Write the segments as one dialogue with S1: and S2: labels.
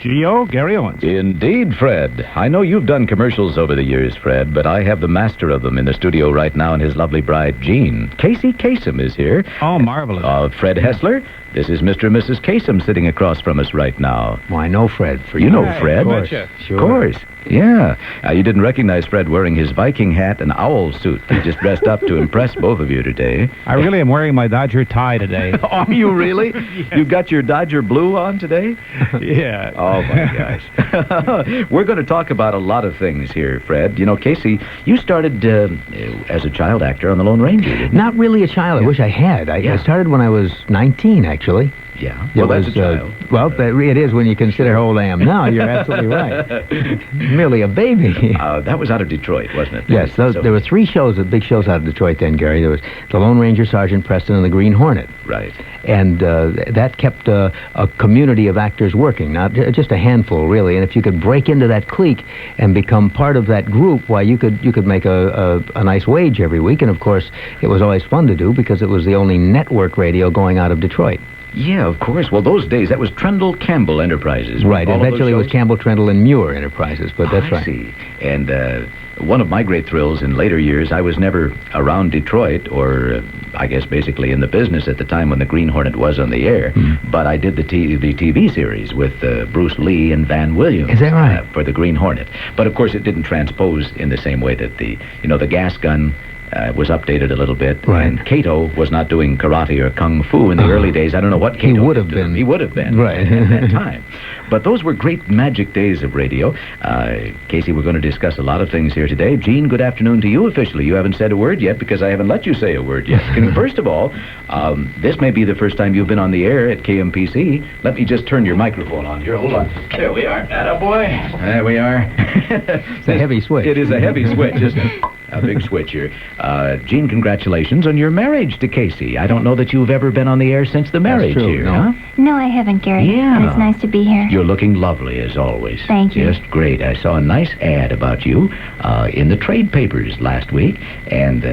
S1: G.O. Gary Owens.
S2: Indeed, Fred. I know you've done commercials over the years, Fred, but I have the master of them in the studio right now and his lovely bride, Jean. Casey Kasem is here.
S1: Oh, marvelous.
S2: Fred Hessler. This is Mr. and Mrs. Kasem sitting across from us right now.
S3: Well, I know Fred.
S2: You know Fred.
S1: Of course.
S3: Sure.
S2: Of course. Yeah. You didn't recognize Fred wearing his Viking hat and owl suit. He just dressed up to impress both of you today.
S1: I really am wearing my Dodger tie today.
S2: Are you really?
S1: Yes.
S2: You got your Dodger blue on today?
S1: Yeah.
S2: Oh, my gosh. We're going to talk about a lot of things here, Fred. You know, Casey, you started as a child actor on The Lone Ranger, didn't you?
S3: Not really a child. I wish I had. I started when I was 19, actually.
S2: Yeah. Well, that's a child.
S3: It is when you consider how old I am now. You're absolutely right. Merely a baby.
S2: That was out of Detroit, wasn't it?
S3: Yes, there were three big shows out of Detroit then, Gary. There was The Lone Ranger, Sergeant Preston, and The Green Hornet.
S2: Right.
S3: And that kept a community of actors working, not just a handful, really. And if you could break into that clique and become part of that group, why, you could make a nice wage every week. And, of course, it was always fun to do because it was the only network radio going out of Detroit.
S2: Yeah, of course. Well, those days, that was Trendle Campbell Enterprises.
S3: Right. Eventually it was Campbell, Trendle, and Muir Enterprises, but that's right.
S2: I see. And one of my great thrills in later years, I was never around Detroit or, I guess, basically in the business at the time when the Green Hornet was on the air. Mm. But I did the TV series with Bruce Lee and Van Williams.
S3: Is that right?
S2: For the Green Hornet. But, of course, it didn't transpose in the same way that the gas gun was updated a little bit.
S3: Right.
S2: And Kato was not doing karate or kung fu in the early days. I don't know what Kato
S3: He would have been.
S2: He would have been.
S3: Right.
S2: At that time. But those were great magic days of radio. Casey, we're going to discuss a lot of things here today. Gene, good afternoon to you officially. You haven't said a word yet because I haven't let you say a word yet. First of all, this may be the first time you've been on the air at KMPC. Let me just turn your microphone on here. Hold on. There we are. Attaboy. There we are.
S3: It's a heavy switch.
S2: It is a heavy switch, isn't it? A big switch here. Gene, congratulations on your marriage to Casey. I don't know that you've ever been on the air since the marriage.
S3: That's true,
S2: here,
S3: no.
S2: huh?
S4: No, I haven't, Gary.
S2: Yeah.
S4: And it's nice to be here.
S2: You're looking lovely, as always.
S4: Thank you.
S2: Just great. I saw a nice ad about you in the trade papers last week, and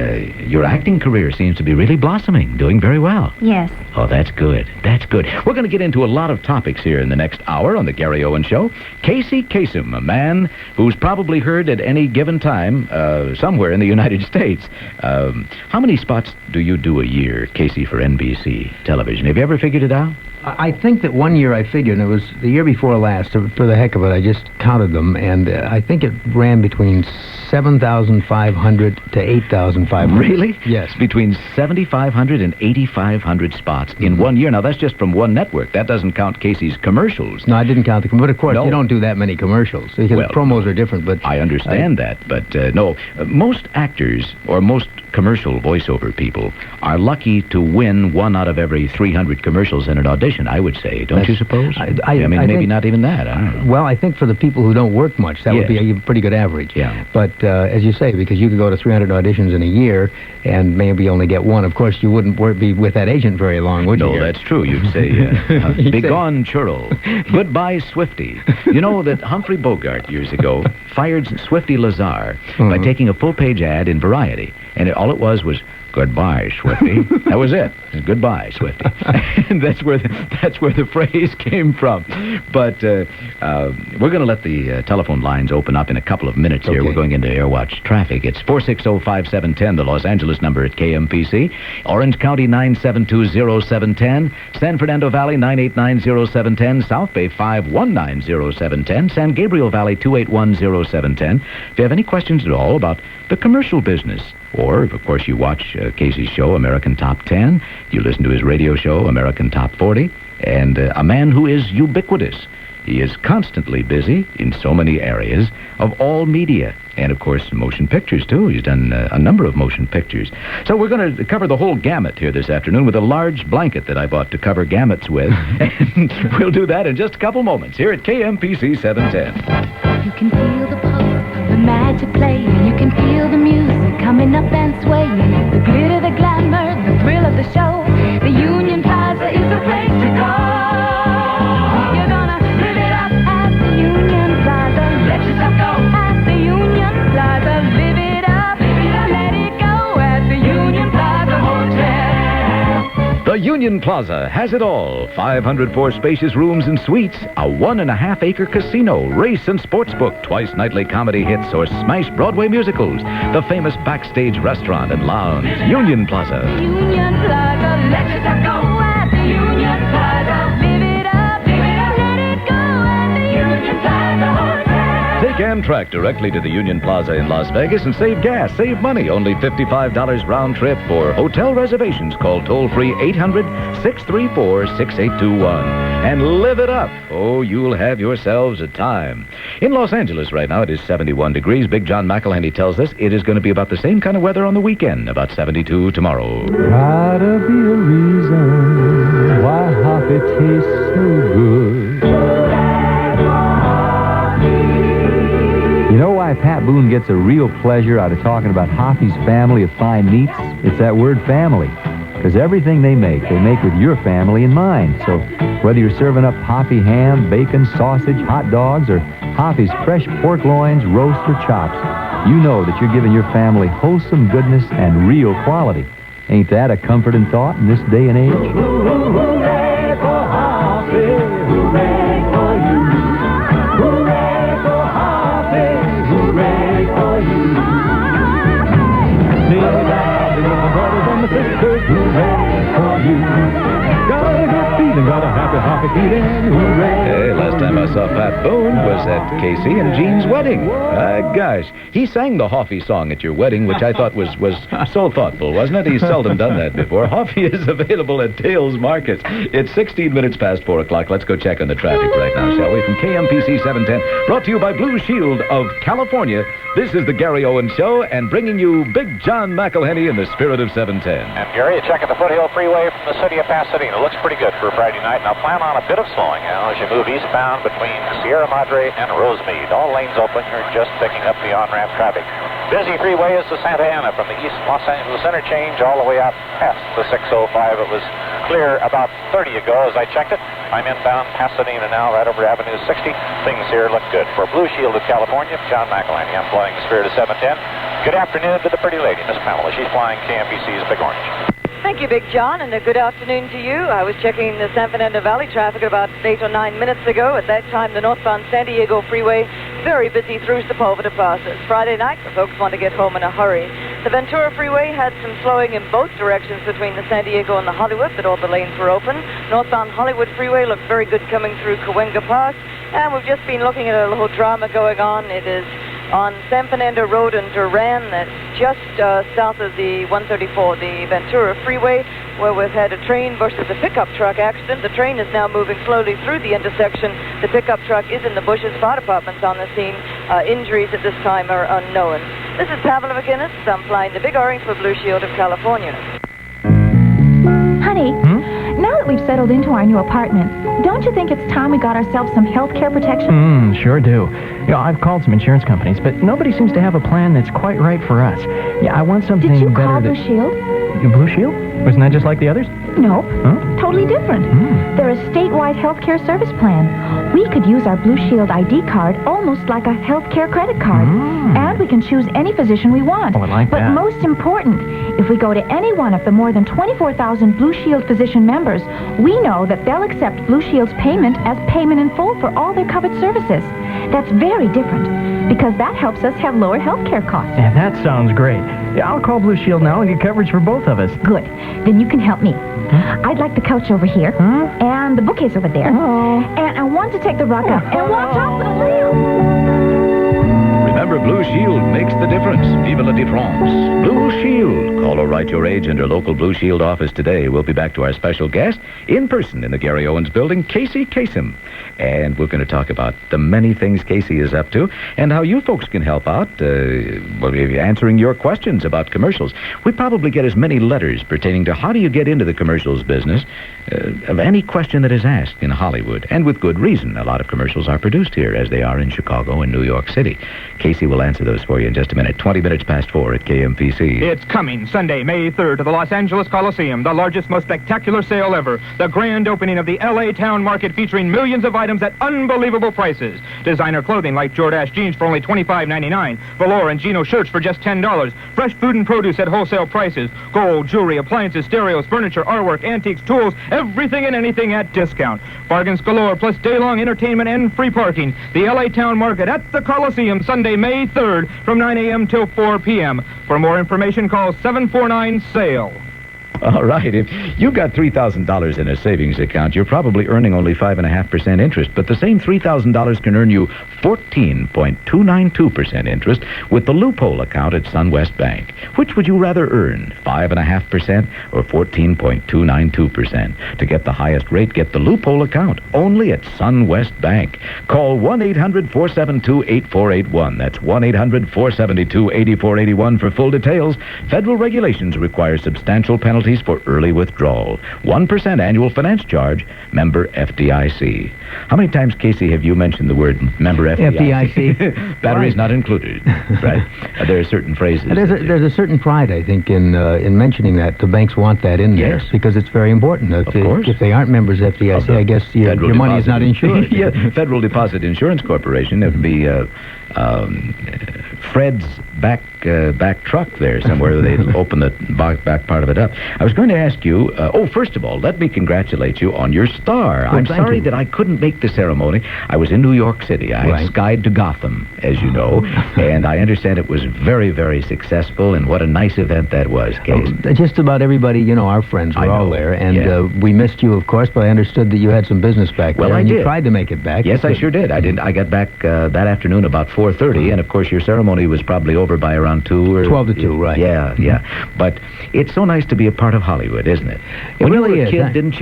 S2: your acting career seems to be really blossoming, doing very well.
S4: Yes.
S2: Oh, that's good. That's good. We're going to get into a lot of topics here in the next hour on the Gary Owens Show. Casey Kasem, a man who's probably heard at any given time somewhere in the United States. How many spots do you do a year, Casey, for NBC television? Have you ever figured it out?
S3: I think that one year I figured, and it was the year before last, for the heck of it, I just counted them, and I think it ran between 7,500 to 8,500.
S2: Really?
S3: Yes.
S2: Between 7,500 and 8,500 spots in 1 year. Now, that's just from one network. That doesn't count Casey's commercials.
S3: No, I didn't count the commercials. But, of course,
S2: No.
S3: you don't do that many commercials, because promos are different. But
S2: I understand that, but no. Most actors, or most commercial voiceover people, are lucky to win 1 out of every 300 commercials in an audition, I would say. Don't you suppose?
S3: I
S2: mean,
S3: I
S2: maybe
S3: think,
S2: not even that. I don't know.
S3: Well, I think for the people who don't work much, that would be a pretty good average.
S2: Yeah.
S3: But as you say, because you could go to 300 auditions in a year and maybe only get 1. Of course, you wouldn't be with that agent very long, would you?
S2: No, that's true. You'd say, begone, churl. Goodbye, Swifty. You know that Humphrey Bogart, years ago, fired Swifty Lazar by taking a full-page ad in Variety. And all it was, goodbye, Swifty. That was it. Goodbye, Swifty. And that's where the phrase came from. But we're going to let the telephone lines open up in a couple of minutes here.
S3: Okay.
S2: We're going into Airwatch traffic. It's 460-5710, the Los Angeles number at KMPC. Orange County, 9720710. San Fernando Valley, 9890710. South Bay, 5190710. San Gabriel Valley, 2810710. If you have any questions at all about the commercial business, or, of course, you watch Casey's show, American Top 10. You listen to his radio show, American Top 40. And a man who is ubiquitous. He is constantly busy in so many areas of all media. And, of course, motion pictures, too. He's done a number of motion pictures. So we're going to cover the whole gamut here this afternoon with a large blanket that I bought to cover gamuts with. And we'll do that in just a couple moments here at KMPC 710.
S5: You can feel the pulse, the magic playing. You can feel the music coming up and swaying. The glitter, the glamour, the thrill of the show. The Union Plaza is the place to go. You're gonna live it up at the Union Plaza. Let yourself go at the Union Plaza. Live it up, let it go at the Union Plaza Hotel.
S2: The Union Union Plaza has it all. 504 spacious rooms and suites, a 1.5-acre casino, race and sports book, twice nightly comedy hits or smash Broadway musicals, the famous backstage restaurant and lounge. Union Plaza.
S5: Union Plaza, let yourself go at the Union Plaza. Live it up, let it go at the Union Plaza Hotel.
S2: Take Amtrak directly to the Union Plaza in Las Vegas and save gas, save money. Only $55 round trip. For hotel reservations, call toll-free 800-634-6821. And live it up. Oh, you'll have yourselves a time. In Los Angeles right now, it is 71 degrees. Big John McElhenney tells us it is going to be about the same kind of weather on the weekend, about 72 tomorrow.
S6: Gotta be a reason why Hoppy tastes so good.
S7: You know why Pat Boone gets a real pleasure out of talking about Hoppy's family of fine meats? It's that word family. Because everything they make with your family in mind. So whether you're serving up Hoppy ham, bacon, sausage, hot dogs, or Hoppy's fresh pork loins, roast, or chops, you know that you're giving your family wholesome goodness and real quality. Ain't that a comforting thought in this day and age?
S6: Hooray for Hoppy, hooray for you. Hooray for Hoppy, hooray for you. Sing it loud to the brothers and the sisters, hooray for you. Got a good feeling, got a happy, happy feeling, hooray.
S2: Hey, last time I saw Pat Boone was at Casey and Jean's wedding. Gosh, he sang the Hoffy song at your wedding, which I thought was so thoughtful, wasn't it? He's seldom done that before. Hoffy is available at Dale's Markets. It's 16 minutes past 4 o'clock. Let's go check on the traffic right now, shall we? From KMPC 710, brought to you by Blue Shield of California. This is the Gary Owens Show, and bringing you Big John McElhenney in the spirit of 710.
S8: And Gary, a check at the Foothill Freeway from the city of Pasadena. Looks pretty good for a Friday night. Now plan on a bit of slowing as you move eastbound between Sierra Madre and Rosemead. All lanes open. You're just picking up the on-ramp traffic. Busy freeway is the Santa Ana from the East Los Angeles interchange all the way out past the 605. It was clear about 30 ago as I checked it. I'm inbound Pasadena now, right over Avenue 60. Things here look good. For Blue Shield of California, John McElhenney. I'm flying the Spirit of 710. Good afternoon to the pretty lady, Miss Pamela. She's flying KMPC's Big Orange.
S9: Thank you, Big John, and a good afternoon to you. I was checking the San Fernando Valley traffic about 8 or 9 minutes ago. At that time, the northbound San Diego freeway, very busy through Sepulveda Pass. It's Friday night, so folks want to get home in a hurry. The Ventura freeway had some slowing in both directions between the San Diego and the Hollywood, but all the lanes were open. Northbound Hollywood freeway looked very good coming through Cahuenga Park, and we've just been looking at a little drama going on. It is on San Fernando Road in Duran, that's just south of the 134, the Ventura Freeway, where we've had a train versus a pickup truck accident. The train is now moving slowly through the intersection. The pickup truck is in the bushes. Fire department's on the scene. Injuries at this time are unknown. This is Pamela McGinnis. I'm flying the Big Orange for Blue Shield of California.
S4: Honey, now that we've settled into our new apartment, don't you think it's time we got ourselves some health care protection?
S10: Sure do. You know, I've called some insurance companies, but nobody seems to have a plan that's quite right for us. Yeah, I want something
S4: Did you
S10: better
S4: call
S10: that...
S4: Blue Shield?
S10: Blue Shield? Wasn't that just like the others?
S4: No,
S10: Huh?
S4: totally different. They're a statewide health care service plan. We could use our Blue Shield ID card almost like a health care credit card. And we can choose any physician we want.
S10: Oh, I like
S4: but
S10: that.
S4: most important, if we go to any one of the more than 24,000 Blue Shield physician members, we know that they'll accept Blue Shield's payment as payment in full for all their covered services. That's very different, because that helps us have lower health care costs.
S10: Yeah, that sounds great. Yeah, I'll call Blue Shield now and get coverage for both of us.
S4: Good. Then you can help me. I'd like the couch over here, and the bookcase over there, and I want to take the rug up, and watch out for the rail.
S2: Remember, Blue Shield makes the difference. Vive la différence. Blue Shield. Call or write your age in your local Blue Shield office today. We'll be back to our special guest in person in the Gary Owens building, Casey Kasem. And we're going to talk about the many things Casey is up to and how you folks can help out, answering your questions about commercials. We probably get as many letters pertaining to how do you get into the commercials business of any question that is asked in Hollywood. And with good reason. A lot of commercials are produced here, as they are in Chicago and New York City. Casey will answer those for you in just a minute. 20 minutes past 4 at KMPC.
S11: It's coming Sunday, May 3rd, to the Los Angeles Coliseum, the largest, most spectacular sale ever. The grand opening of the L.A. Town Market featuring millions of items at unbelievable prices. Designer clothing like Jordache jeans for only $25.99. Velour and Gino shirts for just $10. Fresh food and produce at wholesale prices. Gold, jewelry, appliances, stereos, furniture, artwork, antiques, tools, everything and anything at discount. Bargains galore, plus day-long entertainment and free parking. The L.A. Town Market at the Coliseum, Sunday, May 3rd, from 9 a.m. till 4 p.m. For more information, call 749-SALE.
S2: All right. If you've got $3,000 in a savings account, you're probably earning only 5.5% interest, but the same $3,000 can earn you 14.292% interest with the loophole account at SunWest Bank. Which would you rather earn, 5.5% or 14.292%? To get the highest rate, get the loophole account only at SunWest Bank. Call 1-800-472-8481. That's 1-800-472-8481 for full details. Federal regulations require substantial penalties for early withdrawal. 1% annual finance charge. Member FDIC. How many times, Casey, have you mentioned the word member FDIC? Batteries not included. Right. There are certain phrases.
S3: There's a certain pride, I think, in mentioning that. The banks want that in there because it's very important.
S2: Of course.
S3: If they aren't members of FDIC, I guess your money is not insured.
S2: Yeah, Federal Deposit Insurance Corporation. It would be Fred's back truck there somewhere. They open the back part of it up. I was going to ask you, first of all, let me congratulate you on your star. I'm sorry that I couldn't make the ceremony. I was in New York City. I skied to Gotham, as you know, and I understand it was very, very successful, and what a nice event that was, Case.
S3: Just about everybody, our friends were all there, and we missed you, of course, but I understood that you had some business back there, and you tried to make it back.
S2: Yes, I sure did. I got back that afternoon about 4:30, and of course your ceremony was probably over by around 2 or
S3: 12 to 2, right?
S2: Yeah. But it's so nice to be a part of Hollywood, isn't it? When
S3: really
S2: you were a kid, didn't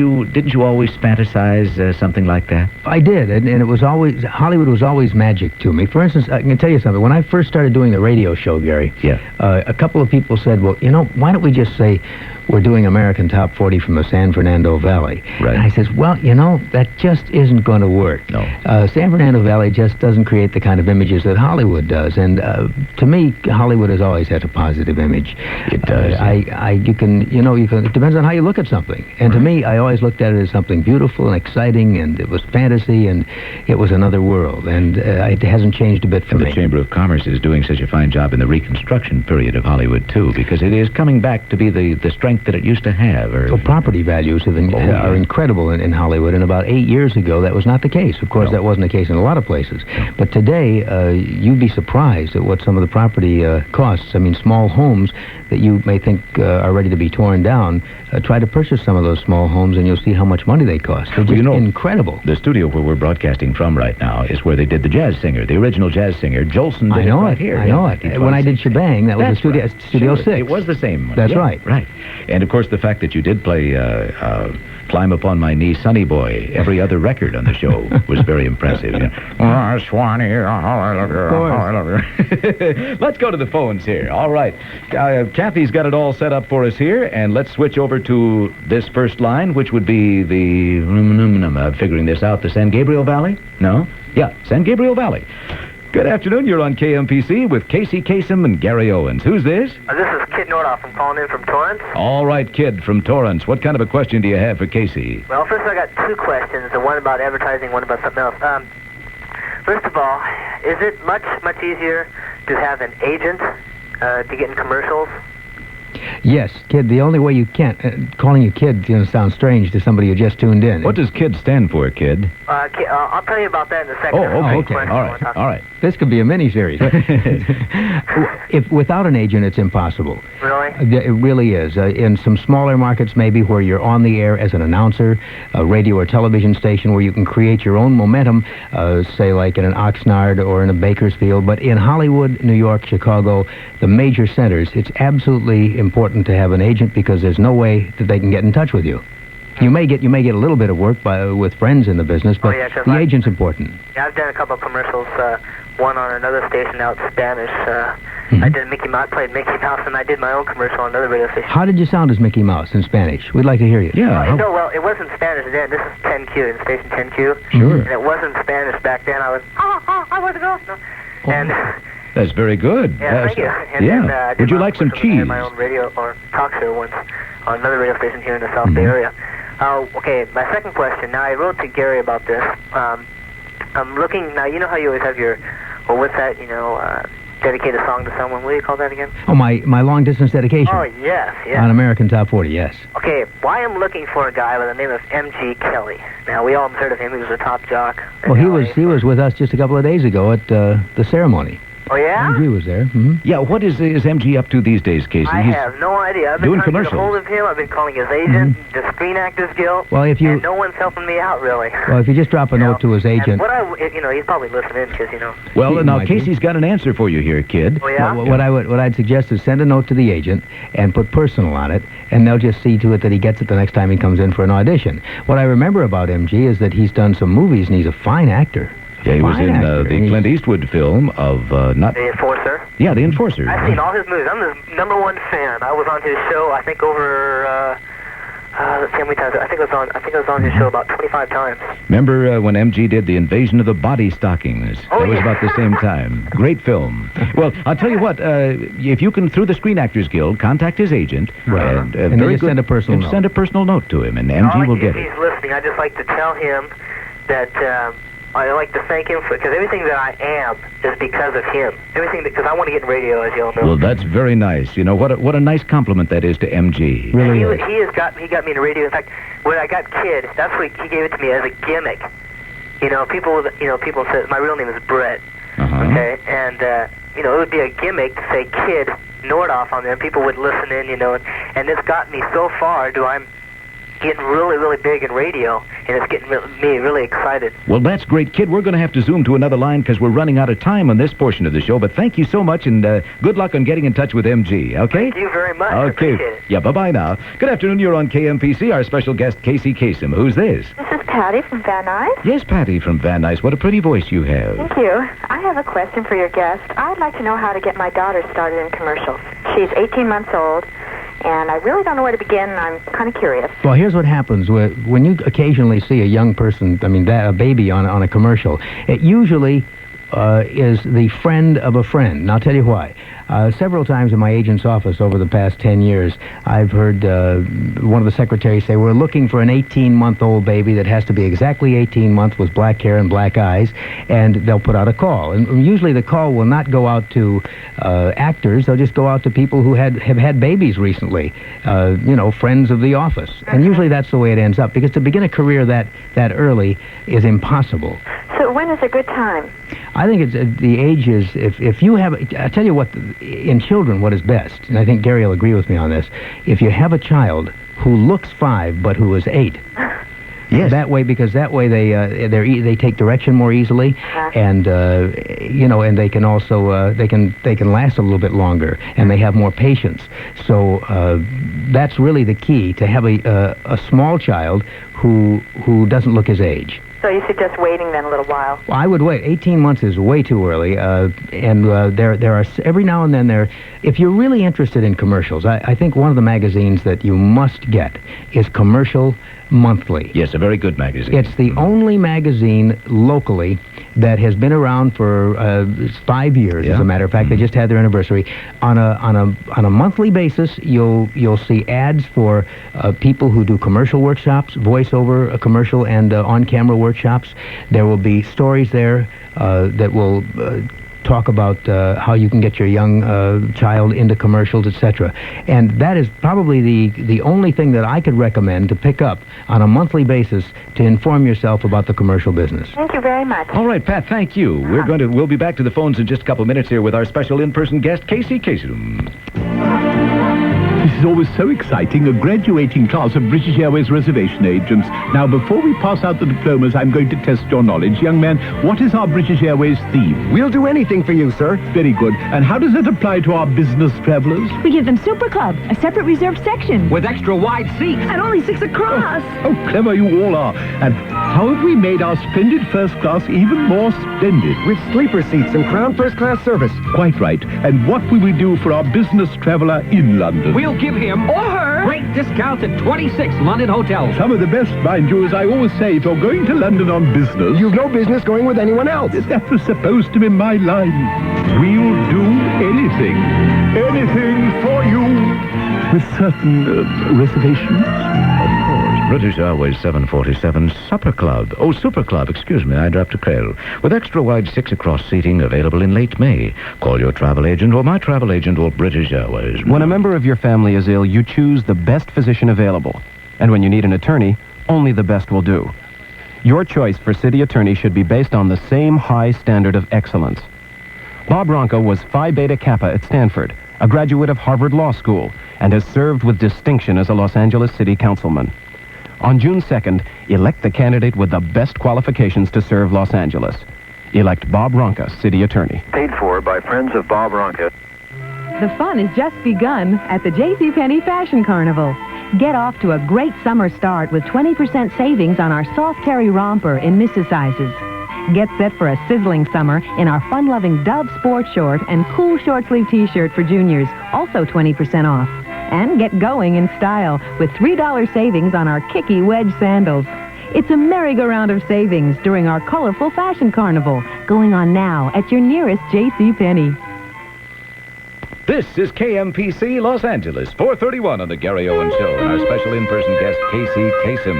S2: you always fantasize something like that?
S3: I did, and it was always Hollywood was always magic to me. For instance, I can tell you something. When I first started doing the radio show, Gary, a couple of people said, "Well, why don't we just say we're doing American Top 40 from the San Fernando Valley?"
S2: Right.
S3: And I says, "Well, that just isn't going to work.
S2: No.
S3: San Fernando Valley just doesn't create the kind of images that Hollywood does, and to me, Hollywood has always had a positive image.
S2: It does.
S3: You can. It depends on how you look at something. And to me, I always looked at it as something beautiful and exciting, and it was fantasy, and it was another world. And it hasn't changed a bit for me.
S2: The Chamber of Commerce is doing such a fine job in the reconstruction period of Hollywood, too, because it is coming back to be the strength that it used to have.
S3: Property values are incredible in Hollywood, and about 8 years ago, that was not the case. Of course, that wasn't the case in a lot of places. But today, you'd be surprised at what some of the property costs. I mean, small homes that you may think are ready to be torn down, try to purchase some of those small homes, and you'll see how much money they cost. They're just incredible.
S2: The studio where we're broadcasting from right now is where they did the jazz singer, the original jazz singer, Jolson.
S3: I know it.
S2: Here.
S3: I know it. When I did Shebang, that was the Studio 6.
S2: It was the same one.
S3: That's right.
S2: Right. And, of course, the fact that you did play Climb Upon My Knee, Sonny Boy, every other record on the show was very impressive. Swanee, I love you. Let's go to the phones here. All right. Kathy's got it all set up for us here, and let's switch over to this first line, which would be I'm figuring this out, the San Gabriel Valley? No? Yeah, San Gabriel Valley. Good afternoon. You're on KMPC with Casey Kasem and Gary Owens. Who's this?
S12: This is Kid Nordoff. I'm calling in from Torrance.
S2: All right, Kid from Torrance. What kind of a question do you have for Casey?
S12: Well, first I got two questions, the one about advertising, one about something else. First of all, is it much easier to have an agent to get in commercials?
S3: Yes, Kid. The only way you can't... calling you Kid sounds strange to somebody who just tuned in.
S2: What does KID stand for, Kid?
S12: I'll tell you about that in a second.
S2: Okay. All right.
S3: This could be a mini-series. If without an agent, it's impossible.
S12: Really?
S3: It really is. In some smaller markets, maybe, where you're on the air as an announcer, a radio or television station where you can create your own momentum, say like in an Oxnard or in a Bakersfield. But in Hollywood, New York, Chicago, the major centers, it's absolutely important to have an agent because there's no way that they can get in touch with you. You may get a little bit of work with friends in the business, but the agent's important.
S12: Yeah, I've done a couple of commercials, one on another station out in Spanish. I did Mickey Mouse, played Mickey Mouse, and I did my own commercial on another radio station.
S3: How did you sound as Mickey Mouse in Spanish? We'd like to hear you.
S2: Yeah.
S12: Well, it wasn't Spanish then. This is 10Q, in station 10Q.
S2: Sure.
S12: And it wasn't Spanish back then. I was, I want to go. No. And
S2: That's very good.
S12: Yeah, thank you. And
S2: yeah.
S12: then, I did
S2: Would you
S12: my
S2: like some
S12: commercial. I
S2: cheese?
S12: had my own radio or talk show once on another radio station here in the South Bay area. Okay, my second question. Now, I wrote to Gary about this. I'm looking, now, you know how you always have your, well, what's that, dedicate a song to someone. What do you call that again?
S3: Oh, my long-distance dedication.
S12: Oh, yes.
S3: On American Top 40, yes.
S12: Okay, why I'm looking for a guy by the name of M.G. Kelly. Now, we all have heard of him. He was a top jock.
S3: Well, he was with us just a couple of days ago at the ceremony.
S12: Oh, yeah?
S3: MG was there.
S2: Yeah, what is MG up to these days, Casey?
S12: I have no idea. I've been
S2: doing
S12: trying to get a
S2: commercials.
S12: hold of him. I've been calling his agent, the Screen Actors Guild,
S3: Well, if you-
S12: and no one's helping me out, really.
S3: Well, if you just drop a note to his
S12: And
S3: agent...
S12: what he's probably listening because,
S2: Well,
S3: He
S2: now,
S3: might be.
S2: Casey's got an answer for you here, kid.
S12: Oh, yeah?
S3: What I'd suggest is send a note to the agent and put personal on it, and they'll just see to it that he gets it the next time he comes in for an audition. What I remember about MG is that he's done some movies, and he's a fine actor.
S2: Yeah, he was
S3: Fine
S2: in
S3: actor,
S2: the
S3: and he's-
S2: Clint Eastwood film of not...
S12: The Enforcer.
S2: Yeah, The Enforcer.
S12: I've seen all his movies. I'm his #1 fan. I was on his show, I think, over... let's see how many times. I think I was on his show about 25 times.
S2: Remember when MG did The Invasion of the Body Stockings?
S12: Oh,
S2: that was
S12: yeah.
S2: about the same time. Great film. Well, I'll tell you what, if you can, through the Screen Actors Guild, contact his agent.
S3: Right.
S2: And,
S3: And then
S2: very
S3: just
S2: good,
S3: send a personal note.
S2: Send a personal note to him, and MG will get
S12: If
S2: it.
S12: he's listening, I'd just like to tell him that I'd like to thank him because everything that I am is because of him. Everything because I want to get in radio, as you all know.
S2: Well, that's very nice. You know, what a nice compliment that is to MG.
S3: Really is.
S12: He got me into radio. In fact, when I got Kid, that's what he gave it to me as a gimmick. People said my real name is Brett. Okay, and it would be a gimmick to say Kid Nordoff on there. People would listen in, and it's got me so far. I'm getting really, really big in radio, and it's getting me really excited.
S2: Well, that's great, kid. We're going to have to zoom to another line because we're running out of time on this portion of the show. But thank you so much, and good luck on getting in touch with MG, okay?
S12: Thank you very much. I
S2: Okay.
S12: appreciate it.
S2: Yeah, bye-bye now. Good afternoon. You're on KMPC. Our special guest, Casey Kasem. Who's this?
S13: This is Patty from Van Nuys.
S2: Yes, Patty from Van Nuys. What a pretty voice you have.
S13: Thank you. I have a question for your guest. I'd like to know how to get my daughter started in commercials. She's 18 months old, and I really don't know where to begin, and I'm kind of curious.
S3: Well, here's what happens. When you occasionally see a young person, a baby on a commercial, it usually is the friend of a friend. And I'll tell you why. Several times in my agent's office over the past 10 years, I've heard one of the secretaries say, we're looking for an 18-month-old baby that has to be exactly 18 months with black hair and black eyes, and they'll put out a call. And usually the call will not go out to actors. They'll just go out to people who have had babies recently, friends of the office. And usually that's the way it ends up, because to begin a career that early is impossible.
S13: So when is a good time?
S3: I think it's the age is if you have. I tell you what, in children, what is best, and I think Gary will agree with me on this. If you have a child who looks 5 but who is 8. Yes. That way, because they take direction more easily, and and they can also they can last a little bit longer, and they have more patience. So that's really the key, to have a small child who doesn't look his age.
S13: So you suggest waiting then a little while?
S3: Well, I would wait. 18 months is way too early, and there are every now and then if you're really interested in commercials, I think one of the magazines that you must get is Commercial Monthly.
S2: Yes, a very good magazine.
S3: It's the only magazine locally that has been around for 5 years. As a matter of fact, they just had their anniversary. On a monthly basis, you'll see ads for people who do commercial workshops, voiceover commercial and on-camera workshops. There will be stories there that will talk about how you can get your young child into commercials, etc. And that is probably the only thing that I could recommend to pick up on a monthly basis to inform yourself about the commercial business.
S13: Thank you very much.
S2: All right, Pat, thank you. We'll be back to the phones in just a couple of minutes here with our special in-person guest, Casey Kasem.
S14: This is always so exciting, a graduating class of British Airways reservation agents. Now, before we pass out the diplomas, I'm going to test your knowledge. Young man, what is our British Airways theme?
S15: We'll do anything for you, sir.
S14: Very good. And how does it apply to our business travelers?
S16: We give them Super Club, a separate reserved section.
S15: With extra wide seats.
S16: And only 6 across.
S14: Oh, how clever you all are. And how have we made our splendid first class even more splendid?
S15: With sleeper seats and Crown First Class service.
S14: Quite right. And what will we do for our business traveler in London?
S15: We'll will give him or her great discounts at 26 London hotels.
S14: Some of the best, mind you, as I always say, if you're going to London on business...
S15: You've no business going with anyone else.
S14: That was supposed to be my line. We'll do anything. Anything for you. With certain reservations.
S2: Of course. British Airways 747 Supper Club. Oh, Super Club, excuse me, I dropped a L. With extra wide 6-across seating available in late May. Call your travel agent or my travel agent or British Airways.
S17: When a member of your family is ill, you choose the best physician available. And when you need an attorney, only the best will do. Your choice for city attorney should be based on the same high standard of excellence. Bob Ronco was Phi Beta Kappa at Stanford, a graduate of Harvard Law School, and has served with distinction as a Los Angeles City Councilman. On June 2nd, elect the candidate with the best qualifications to serve Los Angeles. Elect Bob Ronca, City Attorney.
S18: Paid for by Friends of Bob Ronca.
S16: The fun has just begun at the JCPenney Fashion Carnival. Get off to a great summer start with 20% savings on our soft terry romper in misses sizes. Get set for a sizzling summer in our fun-loving Dove Sport Short and cool short-sleeve T-shirt for juniors, also 20% off. And get going in style with $3 savings on our kicky wedge sandals. It's a merry-go-round of savings during our colorful fashion carnival, going on now at your nearest JCPenney.
S2: This is KMPC Los Angeles, 4:31 on the Gary Owens Show, and our special in-person guest, Casey Kasem.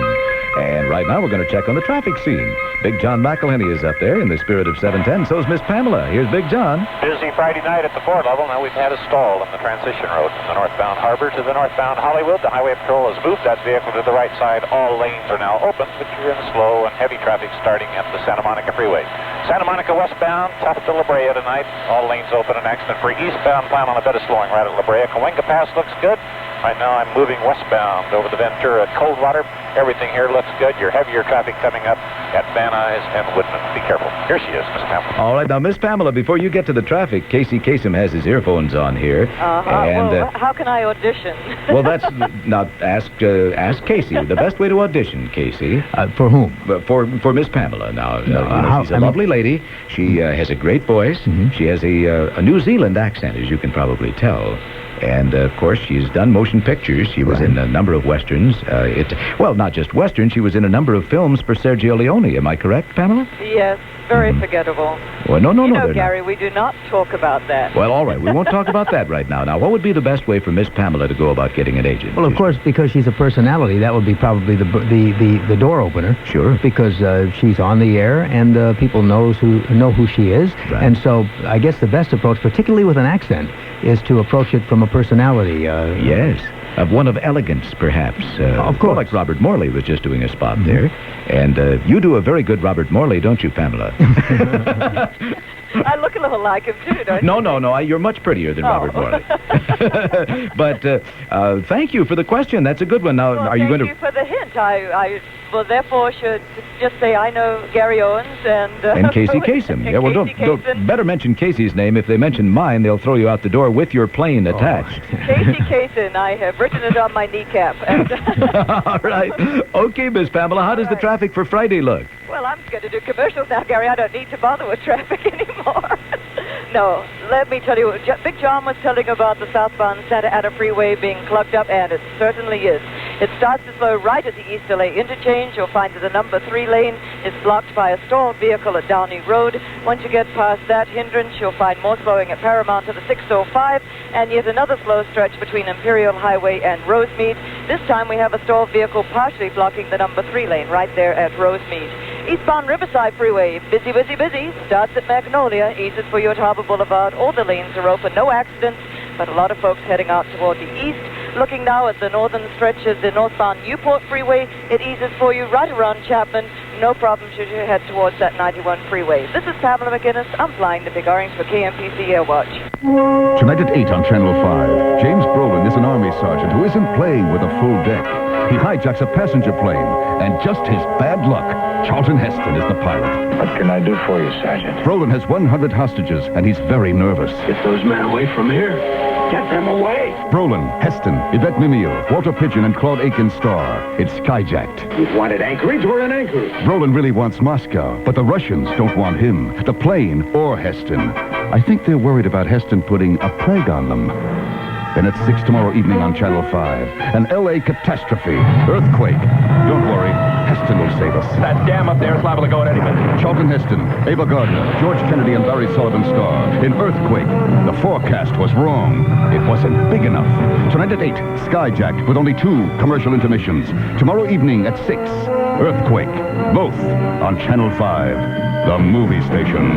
S2: And right now we're going to check on the traffic scene. Big John McElhenney is up there in the spirit of 710. So's Miss Pamela. Here's Big John.
S8: Busy Friday night at the 4 level. Now we've had a stall on the transition road from the northbound Harbor to the northbound Hollywood. The Highway Patrol has moved that vehicle to the right side. All lanes are now open, but you're in slow and heavy traffic starting at the Santa Monica Freeway. Santa Monica westbound, tough to La Brea tonight. All lanes open and accident-free. Eastbound, plan on a bit of slowing right at La Brea. Cahuenga Pass looks good. Right now I'm moving westbound over the Ventura at Coldwater. Everything here looks good. Your heavier traffic coming up at Van Nuys and Woodman. Be careful. Here she is, Miss Pamela.
S2: All right, now, Miss Pamela, before you get to the traffic, Casey Kasem has his earphones on here. And,
S9: well, how can I audition?
S2: Well, that's... Now, ask Casey. The best way to audition, Casey.
S3: For whom?
S2: For Miss Pamela. Now, she's a lovely lady. She has a great voice. Mm-hmm. She has a New Zealand accent, as you can probably tell. And, of course, she's done motion pictures. She was in a number of westerns. Well, not just westerns. She was in a number of films for Sergio Leone. Am I correct, Pamela?
S9: Yes, very forgettable.
S2: Well, no,
S9: You know, Gary, we do not talk about that.
S2: Well, all right. We won't talk about that right now. Now, what would be the best way for Miss Pamela to go about getting an agent?
S3: Well, of course, because she's a personality, that would be probably the door opener.
S2: Sure.
S3: Because she's on the air and people know who she is.
S2: Right.
S3: And so I guess the best approach, particularly with an accent, is to approach it from a personality.
S2: Yes. Of one of elegance, perhaps.
S3: Of course.
S2: Like Robert Morley was just doing a spot there. And you do a very good Robert Morley, don't you, Pamela?
S9: I look a little like him, too, don't you?
S2: No. You're much prettier than Robert Morley. But thank you for the question. That's a good one. Now,
S9: Well,
S2: are you going to...
S9: Thank you for the hint. I therefore should just say I know Gary Owens and
S2: Casey Kasem. Yeah, well, don't better mention Casey's name. If they mention mine, they'll throw you out the door with your plane attached.
S9: Casey Kasem. I have written it on my kneecap. And
S2: All right. Okay, Miss Pamela, how does the traffic for Friday look?
S9: Well, I'm going to do commercials now, Gary. I don't need to bother with traffic anymore. No, let me tell you, Big John was telling about the southbound Santa Ana Freeway being clogged up, and it certainly is. It starts to slow right at the East LA interchange. You'll find that the number 3 lane is blocked by a stalled vehicle at Downey Road. Once you get past that hindrance, you'll find more slowing at Paramount to the 605, and yet another slow stretch between Imperial Highway and Rosemead. This time we have a stalled vehicle partially blocking the number 3 lane right there at Rosemead. Eastbound Riverside Freeway, busy. Starts at Magnolia, eases for you at Harbor Boulevard. All the lanes are open, no accidents, but a lot of folks heading out toward the east. Looking now at the northern stretches, the northbound Newport Freeway, it eases for you right around Chapman. No problem should you head towards that 91 freeway. This is Pamela McGinnis. I'm flying the Big Orange for KMPC Airwatch.
S19: Tonight at 8 on Channel 5, James Brolin is an Army sergeant who isn't playing with a full deck. He hijacks a passenger plane, and just his bad luck, Charlton Heston is the pilot.
S20: What can I do for you, Sergeant?
S19: Brolin has 100 hostages, and he's very nervous.
S20: Get those men away from here. Get them away.
S19: Brolin, Heston, Yvette Mimieux, Walter Pidgeon, and Claude Aiken star. It's skyjacked.
S20: You wanted Anchorage or an Anchorage?
S19: Brolin really wants Moscow, but the Russians don't want him, the plane, or Heston. I think they're worried about Heston putting a plague on them. Then at 6 tomorrow evening on Channel 5. An L.A. catastrophe. Earthquake. Don't worry. Heston will save us.
S20: That dam up there is liable to go at any minute.
S19: Charlton Heston, Ava Gardner, George Kennedy, and Barry Sullivan star in Earthquake. The forecast was wrong. It wasn't big enough. Tonight at 8, Skyjacked with only 2 commercial intermissions. Tomorrow evening at 6, Earthquake. Both on Channel 5, the movie station.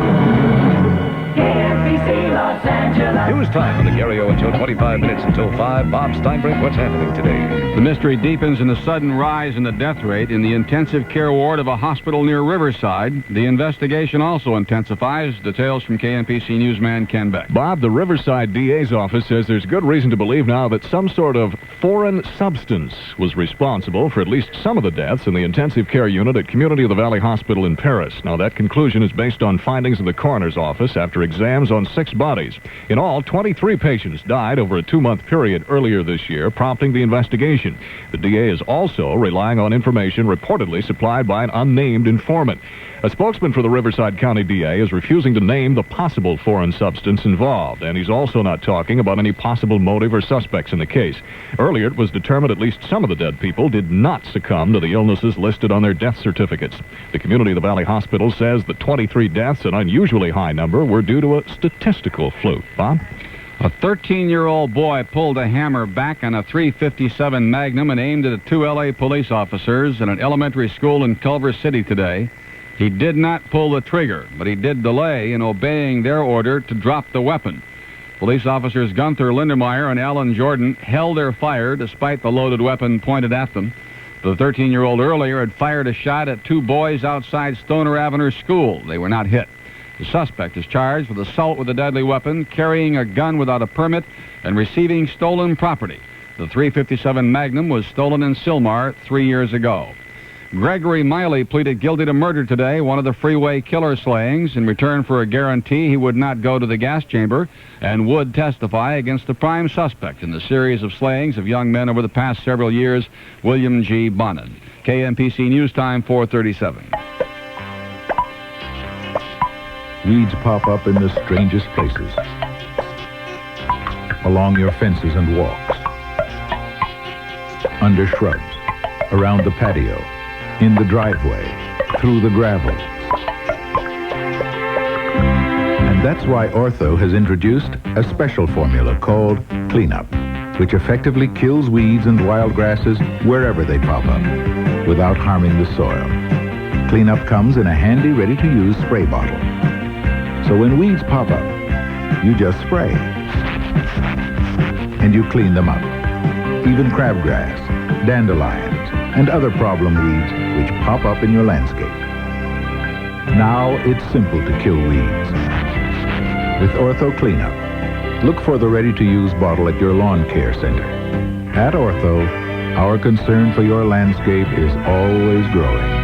S6: KMPC Los Angeles.
S2: News time on the Gary Owens Show, 25 minutes until 5. Bob Steinbrink, what's happening today?
S21: The mystery deepens in the sudden rise in the death rate in the intensive care ward of a hospital near Riverside. The investigation also intensifies. Details from KMPC newsman Ken Beck.
S22: Bob, the Riverside DA's office says there's good reason to believe now that some sort of foreign substance was responsible for at least some of the deaths in the intensive care unit at Community of the Valley Hospital in Paris. Now, that conclusion is based on findings of the coroner's office after exams on 6 bodies. In all, 23 patients died over a 2-month period earlier this year, prompting the investigation. The DA is also relying on information reportedly supplied by an unnamed informant. A spokesman for the Riverside County DA is refusing to name the possible foreign substance involved, and he's also not talking about any possible motive or suspects in the case. Earlier, it was determined at least some of the dead people did not succumb to the illnesses listed on their death certificates. The Community of the Valley Hospital says the 23 deaths, an unusually high number, were due to a statistical fluke. Bob?
S21: A 13-year-old boy pulled a hammer back on a .357 Magnum and aimed it at 2 L.A. police officers in an elementary school in Culver City today. He did not pull the trigger, but he did delay in obeying their order to drop the weapon. Police officers Gunther Lindermeyer and Alan Jordan held their fire despite the loaded weapon pointed at them. The 13-year-old earlier had fired a shot at 2 boys outside Stoner Avenue School. They were not hit. The suspect is charged with assault with a deadly weapon, carrying a gun without a permit, and receiving stolen property. The .357 Magnum was stolen in Sylmar 3 years ago. Gregory Miley pleaded guilty to murder today, one of the freeway killer slayings, in return for a guarantee he would not go to the gas chamber and would testify against the prime suspect in the series of slayings of young men over the past several years, William G. Bonin. KMPC News Time, 4:37.
S23: Weeds pop up in the strangest places. Along your fences and walks. Under shrubs. Around the patio. In the driveway. Through the gravel. And that's why Ortho has introduced a special formula called Cleanup, which effectively kills weeds and wild grasses wherever they pop up, without harming the soil. Cleanup comes in a handy, ready-to-use spray bottle. So when weeds pop up, you just spray. And you clean them up. Even crabgrass, dandelions, and other problem weeds which pop up in your landscape. Now it's simple to kill weeds. With Ortho Cleanup. Look for the ready-to-use bottle at your lawn care center. At Ortho, our concern for your landscape is always growing.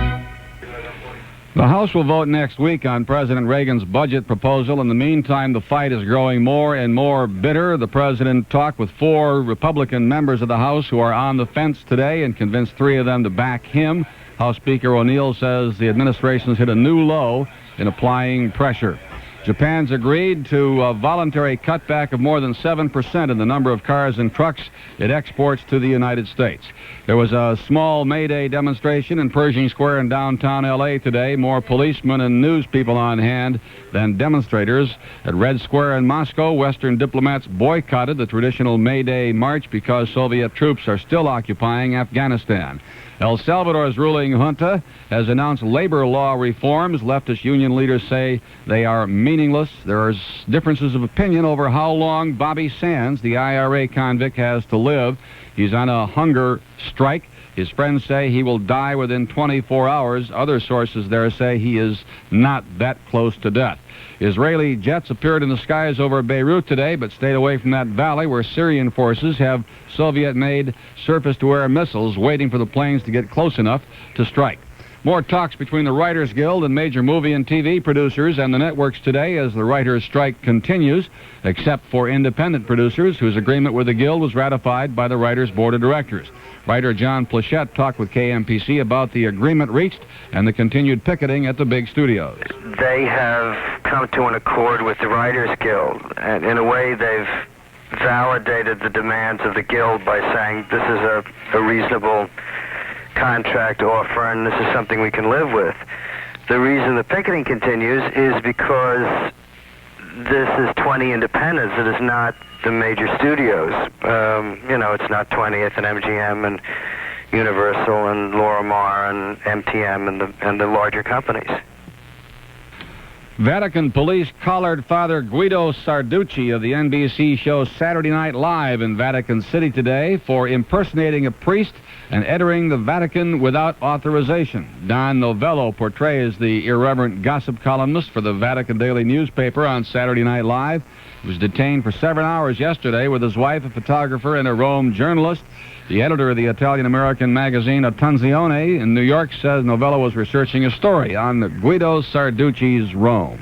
S21: The House will vote next week on President Reagan's budget proposal. In the meantime, the fight is growing more and more bitter. The president talked with 4 Republican members of the House who are on the fence today and convinced 3 of them to back him. House Speaker O'Neill says the administration's hit a new low in applying pressure. Japan's agreed to a voluntary cutback of more than 7% in the number of cars and trucks it exports to the United States. There was a small May Day demonstration in Pershing Square in downtown L.A. today. More policemen and news people on hand than demonstrators. At Red Square in Moscow, Western diplomats boycotted the traditional May Day march because Soviet troops are still occupying Afghanistan. El Salvador's ruling junta has announced labor law reforms. Leftist union leaders say they are meaningless. There are differences of opinion over how long Bobby Sands, the IRA convict, has to live. He's on a hunger strike. His friends say he will die within 24 hours. Other sources there say he is not that close to death. Israeli jets appeared in the skies over Beirut today, but stayed away from that valley where Syrian forces have Soviet-made surface-to-air missiles waiting for the planes to get close enough to strike. More talks between the Writers Guild and major movie and TV producers and the networks today as the writers' strike continues, except for independent producers whose agreement with the Guild was ratified by the Writers' Board of Directors. Writer John Plachette talked with KMPC about the agreement reached and the continued picketing at the big studios.
S24: They have come to an accord with the Writers Guild, and in a way they've
S1: validated the demands of the Guild by saying this is a reasonable contract offer and this is something we can live with. The reason the picketing continues is because this is 20 independents. It is not the major studios. It's not 20th and MGM and Universal and Lorimar and MTM and the larger companies.
S21: Vatican police collared Father Guido Sarducci of the NBC show Saturday Night Live in Vatican City today for impersonating a priest and entering the Vatican without authorization. Don Novello portrays the irreverent gossip columnist for the Vatican Daily newspaper on Saturday Night Live. He was detained for 7 hours yesterday with his wife, a photographer, and a Rome journalist. The editor of the Italian-American magazine Attenzione in New York says Novello was researching a story on Guido Sarducci's Rome.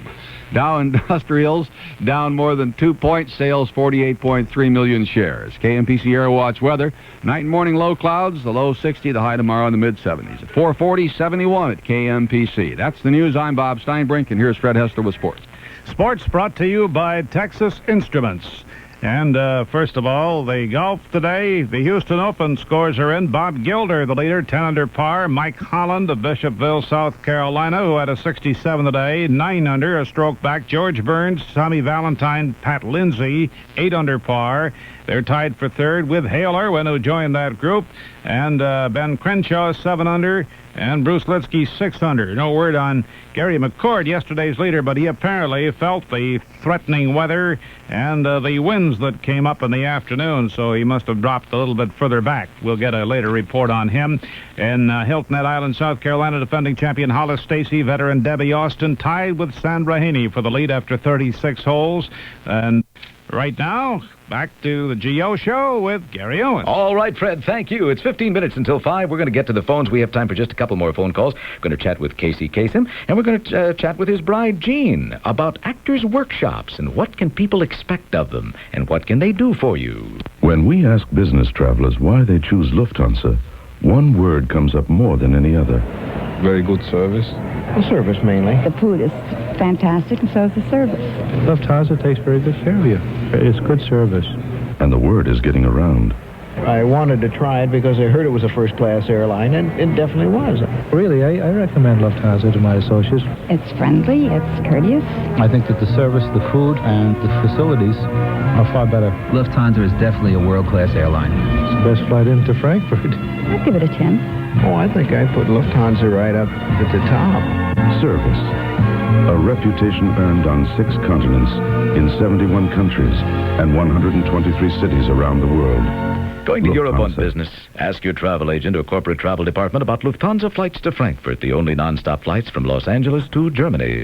S21: Dow Industrials down more than 2 points, sales 48.3 million shares. KMPC Airwatch weather, night and morning low clouds, the low 60, the high tomorrow in the mid-70s. At 4:40, 71 at KMPC. That's the news. I'm Bob Steinbrink, and here's Fred Hester with sports.
S5: Sports brought to you by Texas Instruments. And first of all, the golf today, the Houston Open scores are in. Bob Gilder, the leader, 10 under par. Mike Holland of Bishopville, South Carolina, who had a 67 today, 9 under, a stroke back. George Burns, Tommy Valentine, Pat Lindsay, 8 under par. They're tied for third with Hale Irwin, who joined that group. And Ben Crenshaw, 7 under. And Bruce Litsky, 6 under. No word on Gary McCord, yesterday's leader, but he apparently felt the threatening weather and the winds that came up in the afternoon, so he must have dropped a little bit further back. We'll get a later report on him. In Hilton Head Island, South Carolina, defending champion Hollis Stacy, veteran Debbie Austin, tied with Sandra Haney for the lead after 36 holes. And right now, back to the G.O. Show with Gary Owens.
S2: All right, Fred, thank you. It's 15 minutes until 5. We're going to get to the phones. We have time for just a couple more phone calls. We're going to chat with Casey Kasem, and we're going to chat with his bride, Jean, about actors' workshops and what can people expect of them and what can they do for you.
S7: When we ask business travelers why they choose Lufthansa, one word comes up more than any other.
S24: Very good service.
S25: The service, mainly.
S26: The food is fantastic, and so is the service.
S24: Lufthansa takes very good care of you. It's good service.
S7: And the word is getting around.
S25: I wanted to try it because I heard it was a first-class airline, and it definitely was.
S24: Really, I recommend Lufthansa to my associates.
S26: It's friendly, it's courteous.
S24: I think that the service, the food, and the facilities are far better.
S27: Lufthansa is definitely a world-class airline.
S24: It's the best flight into Frankfurt.
S26: I'd give it a 10.
S25: Oh, I think I put Lufthansa right up at the top.
S7: Service. A reputation earned on 6 continents, in 71 countries, and 123 cities around the world.
S2: Going to
S7: Lufthansa.
S2: Europe on business? Ask your travel agent or corporate travel department about Lufthansa flights to Frankfurt, the only non-stop flights from Los Angeles to Germany.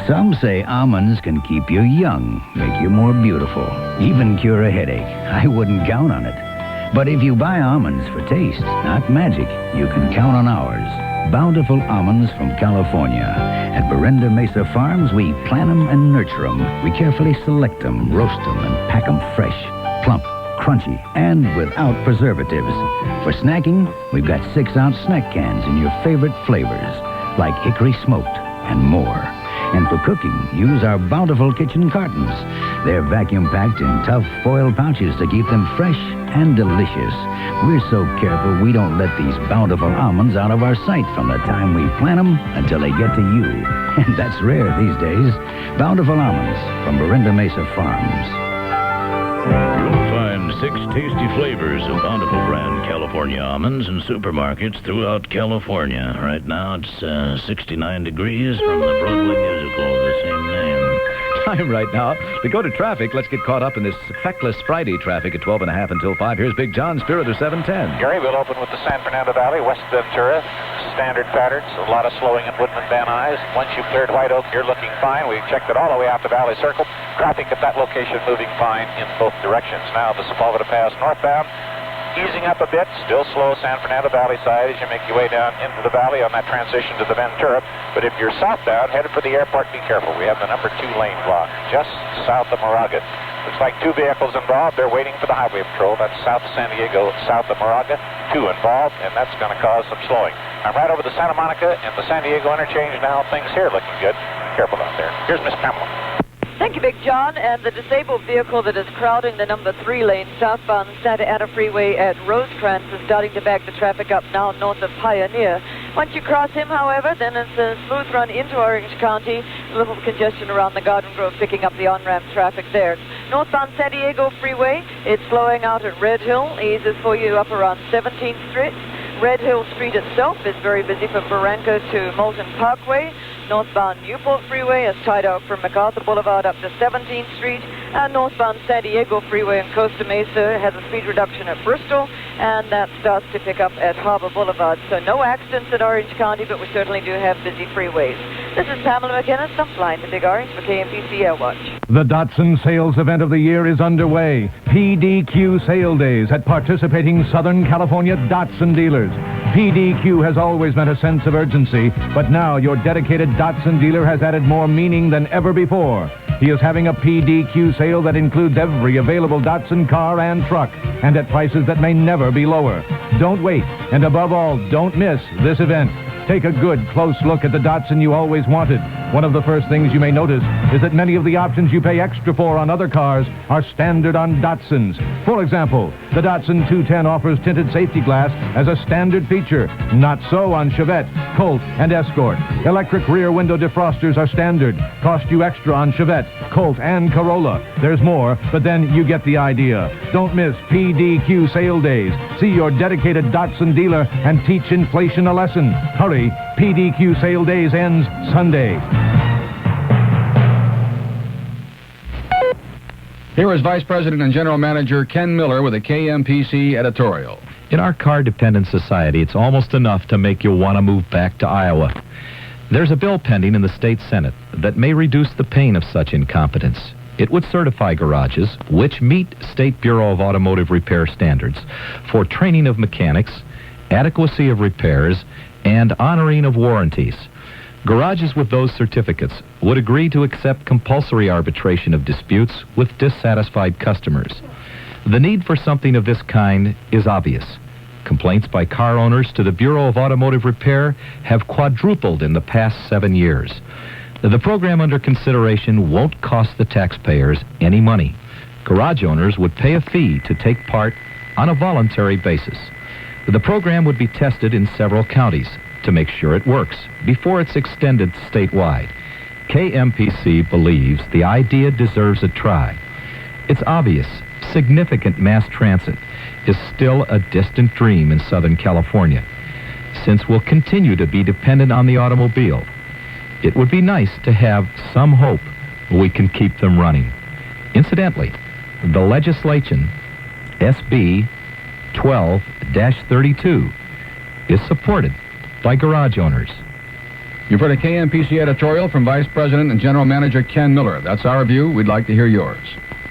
S28: Some say almonds can keep you young, make you more beautiful, even cure a headache. I wouldn't count on it. But if you buy almonds for taste, not magic, you can count on ours. Bountiful almonds from California. At Berenda Mesa Farms, we plant them and nurture them. We carefully select them, roast them, and pack them fresh, plump, crunchy, and without preservatives. For snacking, we've got 6-ounce snack cans in your favorite flavors, like hickory smoked and more. And for cooking, use our Bountiful kitchen cartons. They're vacuum-packed in tough foil pouches to keep them fresh and delicious. We're so careful we don't let these Bountiful almonds out of our sight from the time we plant them until they get to you. And that's rare these days. Bountiful almonds from Berenda Mesa Farms.
S29: You'll find 6 tasty flavors of Bountiful brand California almonds in supermarkets throughout California. Right now it's 69 degrees from the Broadway musical of the same name.
S2: Time right now to go to traffic. Let's get caught up in this feckless Friday traffic at 12:30 until 5. Here's Big John Spirit of 710.
S8: Gary, we'll open with the San Fernando Valley, West Ventura. Standard patterns, a lot of slowing at Woodman Van Nuys. Once you've cleared White Oak, you're looking fine. We've checked it all the way out to Valley Circle. Traffic at that location moving fine in both directions. Now the Sepulveda Pass northbound, easing up a bit, still slow San Fernando Valley side as you make your way down into the valley on that transition to the Ventura. But if you're southbound, headed for the airport, be careful. We have the number 2 lane block just south of Moraga. Looks like 2 vehicles involved. They're waiting for the Highway Patrol. That's south of San Diego, south of Moraga. 2 involved, and that's going to cause some slowing. I'm right over the Santa Monica and the San Diego interchange now. Things here looking good. Careful out there. Here's Miss Pamela.
S9: you, Big John. And the disabled vehicle that is crowding the number 3 lane southbound Santa Ana Freeway at Rosecrans is starting to back the traffic up now north of Pioneer. Once you cross him, however, then it's a smooth run into Orange County. A little congestion around the Garden Grove, picking up the on-ramp traffic there. Northbound San Diego Freeway, it's flowing out at Red Hill, eases for you up around 17th Street. Red Hill Street itself is very busy from Barranca to Moulton Parkway. Northbound Newport Freeway is tied out from MacArthur Boulevard up to 17th Street. And northbound San Diego Freeway in Costa Mesa has a speed reduction at Bristol, and that starts to pick up at Harbor Boulevard. So no accidents in Orange County, but we certainly do have busy freeways. This is Pamela McInnes. I'm flying to Big Orange for KMPC Airwatch.
S4: The Datsun sales event of the year is underway. PDQ sale days at participating Southern California Datsun dealers. PDQ has always meant a sense of urgency, but now your dedicated Datsun dealer has added more meaning than ever before. He is having a PDQ sale that includes every available Datsun car and truck, and at prices that may never be lower. Don't wait, and above all, don't miss this event. Take a good, close look at the Datsun you always wanted. One of the first things you may notice is that many of the options you pay extra for on other cars are standard on Datsuns. For example, the Datsun 210 offers tinted safety glass as a standard feature. Not so on Chevette, Colt, and Escort. Electric rear window defrosters are standard. Cost you extra on Chevette, Colt, and Corolla. There's more, but then you get the idea. Don't miss PDQ sale days. See your dedicated Datsun dealer and teach inflation a lesson. Hurry, PDQ sale days ends Sunday.
S21: Here is Vice President and General Manager Ken Miller with a KMPC editorial.
S10: In our car-dependent society, it's almost enough to make you want to move back to Iowa. There's a bill pending in the state Senate that may reduce the pain of such incompetence. It would certify garages, which meet State Bureau of Automotive Repair standards, for training of mechanics, adequacy of repairs, and honoring of warranties. Garages with those certificates would agree to accept compulsory arbitration of disputes with dissatisfied customers. The need for something of this kind is obvious. Complaints by car owners to the Bureau of Automotive Repair have quadrupled in the past 7 years. The program under consideration won't cost the taxpayers any money. Garage owners would pay a fee to take part on a voluntary basis. The program would be tested in several counties to make sure it works before it's extended statewide. KMPC believes the idea deserves a try. It's obvious significant mass transit is still a distant dream in Southern California, since we'll continue to be dependent on the automobile. It would be nice to have some hope we can keep them running. Incidentally, the legislation, SB 12-32, is supported by garage owners.
S21: You've heard a KMPC editorial from Vice President and General Manager Ken Miller. That's our view. We'd like to hear yours.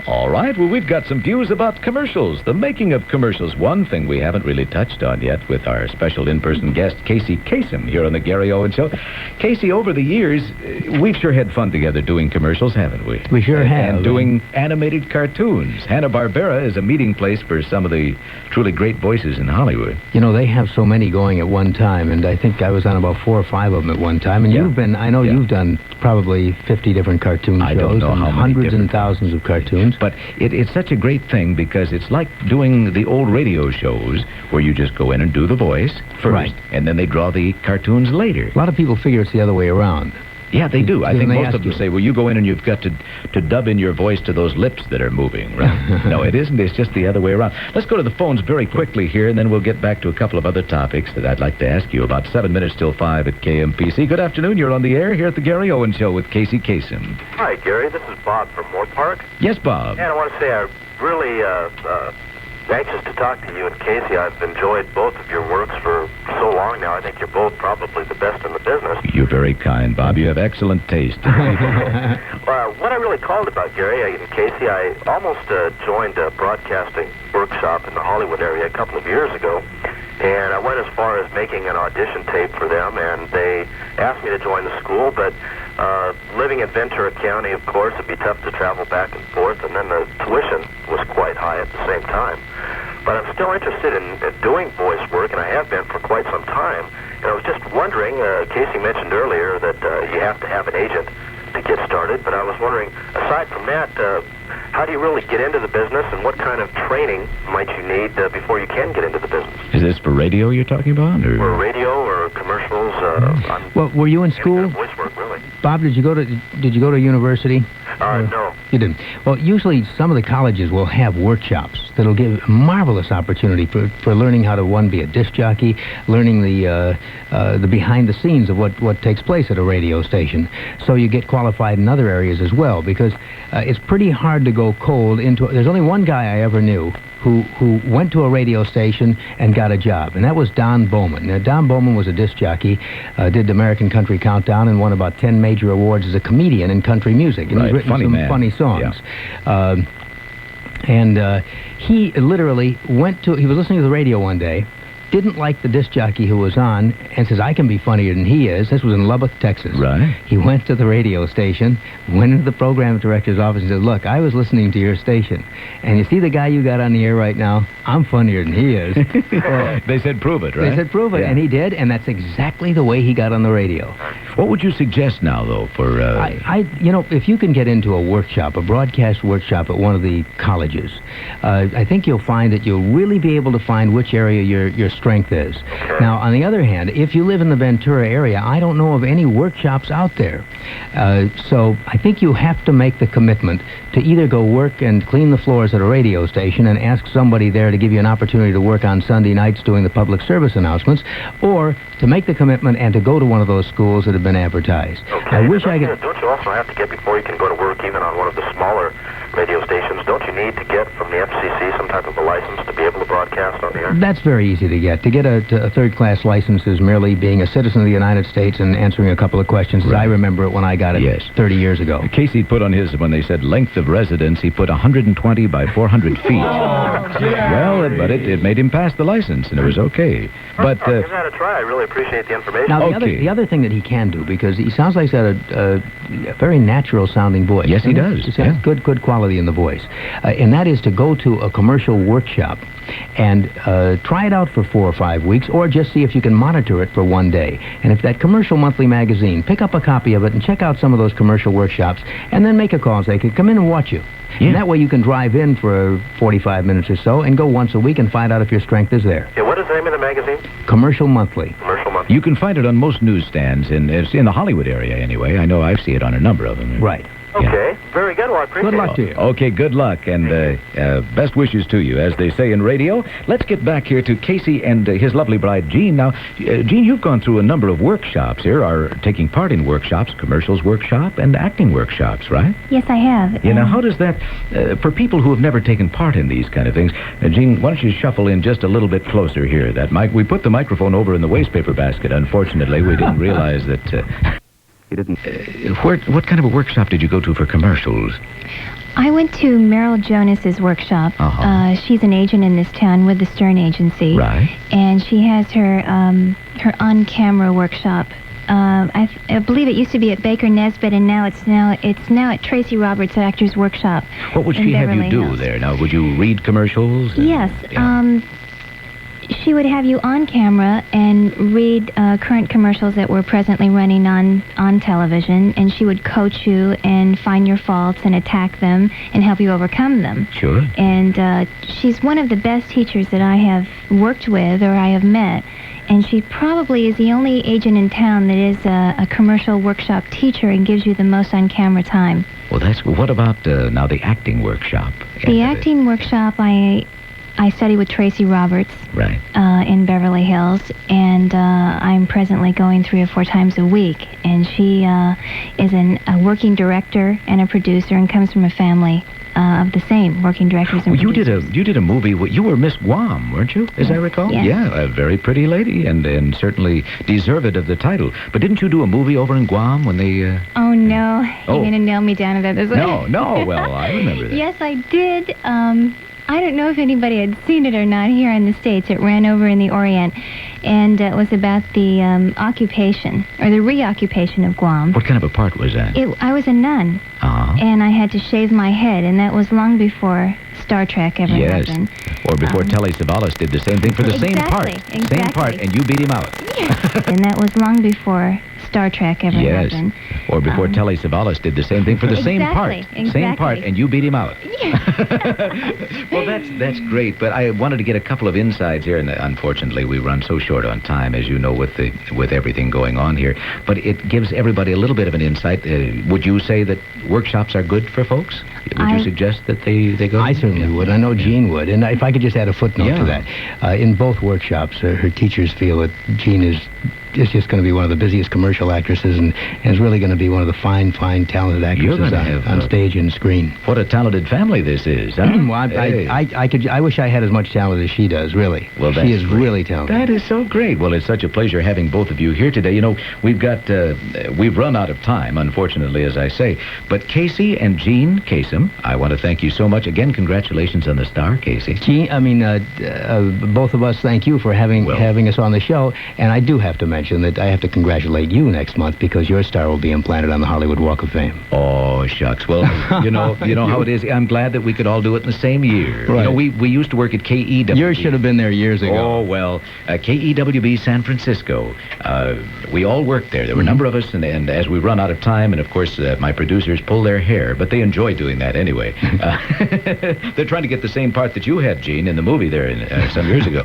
S2: All right, well, we've got some views about commercials, the making of commercials. One thing we haven't really touched on yet with our special in-person guest, Casey Kasem, here on the Gary Owens Show. Casey, over the years, we've sure had fun together doing commercials, haven't we?
S3: We sure have.
S2: And doing animated cartoons. Hanna-Barbera is a meeting place for some of the truly great voices in Hollywood.
S3: You know, they have so many going at one time, and I think I was on about 4 or 5 of them at one time. And you've been, I know you've done probably 50 different cartoon shows.
S2: I don't know how many
S3: hundreds and thousands of cartoons.
S2: But it's such a great thing because it's like doing the old radio shows where you just go in and do the voice first,
S3: right,
S2: and then they draw the cartoons later.
S3: A lot of people figure it's the other way around.
S2: Yeah, they do. I think most of them
S3: you
S2: say, well, you go in and you've got to dub in your voice to those lips that are moving, right? No, it isn't. It's just the other way around. Let's go to the phones very quickly here, and then we'll get back to a couple of other topics that I'd like to ask you about. 7 minutes till 5 at KMPC. Good afternoon. You're on the air here at the Gary Owens Show with Casey Kasem.
S11: Hi, Gary. This is Bob from Moore Park.
S2: Yes, Bob.
S11: And I want to say I'm really anxious to talk to you and Casey. I've enjoyed both of your works for so long now. I think you're both probably the best in the business.
S2: You're very kind, Bob. You have excellent taste.
S11: What I really called about, Gary and Casey, I almost joined a broadcasting workshop in the Hollywood area a couple of years ago, and I went as far as making an audition tape for them, and they asked me to join the school, but living in Ventura County, of course, it'd be tough to travel back and forth, and then the tuition was quite high at the same time. But I'm still interested in doing voice work, and I have been for quite some time. And I was just wondering, Casey mentioned earlier that you have to have an agent to get started, but I was wondering, aside from that, how do you really get into the business, and what kind of training might you need before you can get into the business?
S2: Is this for radio you're talking about?
S11: Or radio or commercials?
S3: Well, were you in school?
S11: Voice work, really.
S3: Bob, did you go to university?
S11: No.
S3: You didn't. Well, usually some of the colleges will have workshops that'll give a marvelous opportunity for learning how to, one, be a disc jockey, learning the behind the scenes of what takes place at a radio station. So you get qualified in other areas as well, because it's pretty hard to go cold into. There's only one guy I ever knew who went to a radio station and got a job, and that was Don Bowman. Now, Don Bowman was a disc jockey, did the American Country Countdown, and won about 10 major awards as a comedian in country music. And he's written some funny songs. Yeah. He literally he was listening to the radio one day, didn't like the disc jockey who was on, and says, I can be funnier than he is. This was in Lubbock, Texas.
S2: Right.
S3: He went to the radio station, went into the program director's office and said, look, I was listening to your station, and you see the guy you got on the air right now? I'm funnier than he is.
S2: Well, they said prove it, right?
S3: They said prove it,
S2: Yeah.
S3: and he did, and that's exactly the way he got on the radio.
S2: What would you suggest now, though, for...
S3: if you can get into a workshop, a broadcast workshop at one of the colleges, I think you'll find that you'll really be able to find which area your strength is. Now, on the other hand, if you live in the Ventura area, I don't know of any workshops out there. So I think you have to make the commitment to either go work and clean the floors at a radio station and ask somebody there to give you an opportunity to work on Sunday nights doing the public service announcements, or to make the commitment and to go to one of those schools that have been advertised.
S11: Okay.
S3: I wish I could...
S11: Don't you also have to get, before you can go to work even on one of the smaller radio stations, don't you need to get from the FCC some type of a license to be able to broadcast on the air?
S3: That's very easy to get. To get a third-class license is merely being a citizen of the United States and answering a couple of questions, as I remember it when I got it 30 years ago.
S2: Casey put on his, when they said length of residence, he put 120 by 400 feet. Well, but it made him pass the license, and it was okay. But
S11: I'll give that a try. I really appreciate the information.
S3: Now, the other thing that he can do, because he sounds like he's got a very natural-sounding voice.
S2: Yes, he does.
S3: He's got good quality in the voice. And that is to go to a commercial workshop and try it out for 4 or 5 weeks, or just see if you can monitor it for one day. And if that Commercial Monthly magazine, pick up a copy of it and check out some of those commercial workshops, and then make a call and say, come in and watch you. Yeah. And that way you can drive in for 45 minutes or so and go once a week and find out if your strength is there.
S11: Yeah, what is the name of the magazine?
S3: Commercial Monthly.
S11: Commercial Monthly.
S2: you can find it on most newsstands, it's in the Hollywood area anyway. I know I see it on a number of them.
S3: Right.
S11: Okay, very good. Well, I appreciate it.
S3: Good luck to you.
S2: Okay, good luck, and best wishes to you, as they say in radio. Let's get back here to Casey and his lovely bride, Jean. Now, Jean, you've gone through a number of workshops here, are taking part in workshops, commercials workshop, and acting workshops, right?
S12: Yes, I have.
S2: You know, how does that, for people who have never taken part in these kind of things, Jean, why don't you shuffle in just a little bit closer here? That mic, we put the microphone over in the wastepaper basket. Unfortunately, we didn't realize that... You didn't. What kind of a workshop did you go to for commercials?
S12: I went to Merrill Jonas's workshop. She's an agent in this town with the Stern Agency.
S2: Right.
S12: And she has her her on-camera workshop. I believe it used to be at Baker Nesbitt, and now it's now at Tracy Roberts Actors Workshop.
S2: What would she have you do there? Now, would you read commercials?
S12: Yes. Yeah. She would have you on camera and read current commercials that were presently running on television, and she would coach you and find your faults and attack them and help you overcome them.
S2: Sure.
S12: And she's one of the best teachers that I have worked with or I have met, and she probably is the only agent in town that is a commercial workshop teacher and gives you the most on-camera time.
S2: Well, what about now the acting workshop?
S12: The acting workshop, I study with Tracy Roberts,
S2: right,
S12: in Beverly Hills, and I'm presently going 3 or 4 times a week. And she is a working director and a producer, and comes from a family of the same working directors and producers.
S2: You did a movie. You were Miss Guam, weren't you? As I recall.
S12: Yes.
S2: Yeah, a very pretty lady, and certainly deserved of the title. But didn't you do a movie over in Guam when they?
S12: Oh no! You're gonna nail me down to that.
S2: No. Well, I remember that.
S12: Yes, I did. I don't know if anybody had seen it or not here in the States. It ran over in the Orient, and it was about the occupation, or the reoccupation of Guam.
S2: What kind of a part was that?
S12: I was a nun, and I had to shave my head, and that was long before Star Trek ever happened.
S2: Or before Telly Savalas did the same thing for the same part.
S12: Exactly.
S2: Same part, and you beat him out.
S12: And that was long before Star Trek ever happened.
S2: Or before Telly Savalas did the same thing for the same part.
S12: Exactly.
S2: Same part, and you beat him out. Well, that's great, but I wanted to get a couple of insides here, and unfortunately we run so short on time, as you know, with everything going on here. But it gives everybody a little bit of an insight. Would you say that workshops are good for folks? Would you suggest that they go?
S3: I certainly would. I know Jean would. And if I could just add a footnote to that. In both workshops, her teachers feel that Jean is just going to be one of the busiest commercial actresses and is really going to be one of the fine, talented actresses on stage and screen.
S2: What a talented family this is, huh?
S3: Well, I wish I had as much talent as she does, really.
S2: Well,
S3: she is really talented.
S2: That is so great. Well, it's such a pleasure having both of you here today. You know, we've run out of time, unfortunately, as I say. But Casey and Jean Kasem, I want to thank you so much. Again, congratulations on the star, Casey.
S3: Jean, both of us thank you for having us on the show. And I do have to mention that I have to congratulate you next month because your star will be implanted on the Hollywood Walk of Fame.
S2: Oh, shucks. Well, you know how it is. I'm glad that we could all do it in the same year.
S3: Right.
S2: You know, we used to work at KEWB.
S3: Yours should have been there years ago.
S2: Oh, well, KEWB San Francisco. We all worked there. There were a number of us, and as we run out of time, and of course my producers pull their hair, but they enjoy doing that anyway. They're trying to get the same part that you had, Gene, in the movie there some years ago.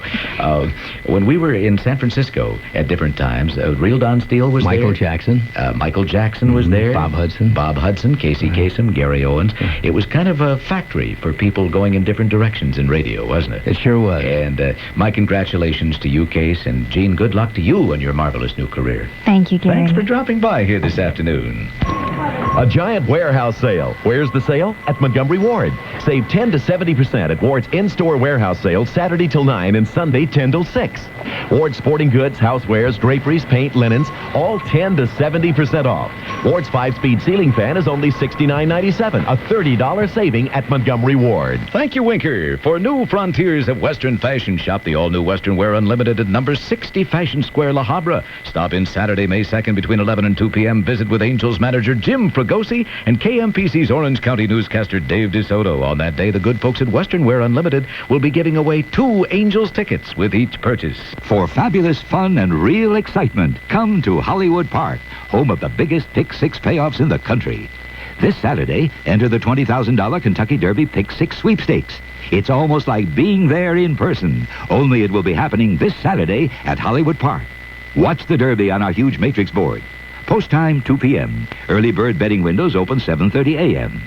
S2: When we were in San Francisco at different times, Real Don Steele was
S3: Michael
S2: there.
S3: Jackson.
S2: Michael Jackson was there.
S3: Bob Hudson.
S2: Casey Kasem, Gary Owens. It was kind of a factory for people going in different directions in radio, wasn't it?
S3: It sure was.
S2: And my congratulations to you, Case, and Gene, good luck to you on your marvelous new career.
S12: Thank you, Gary.
S2: Thanks for dropping by here this afternoon.
S6: A giant warehouse sale. Where's the sale? At Montgomery Ward. Save 10 to 70% at Ward's in-store warehouse sale Saturday till 9 and Sunday 10 till 6. Ward's sporting goods, housewares, draperies, paint, linens, all 10 to 70% off. Ward's 5-speed ceiling fan is only $69.97, a $30 saving at Montgomery Ward.
S2: Thank you, Winker. For new frontiers of Western fashion, shop the all-new Western Wear Unlimited at number 60 Fashion Square, La Habra. Stop in Saturday, May 2nd between 11 and 2 p.m. Visit with Angels manager Jim Fragosi and KMPC's Orange County newscaster Dave DeSoto. On that day, the good folks at Western Wear Unlimited will be giving away 2 Angels tickets with each purchase.
S13: For fabulous fun and real excitement, come to Hollywood Park, home of the biggest Pick 6 payoffs in the country. This Saturday, enter the $20,000 Kentucky Derby Pick 6 sweepstakes. It's almost like being there in person, only it will be happening this Saturday at Hollywood Park. Watch the Derby on our huge matrix board. Post time 2 p.m. Early bird betting windows open 7:30 a.m.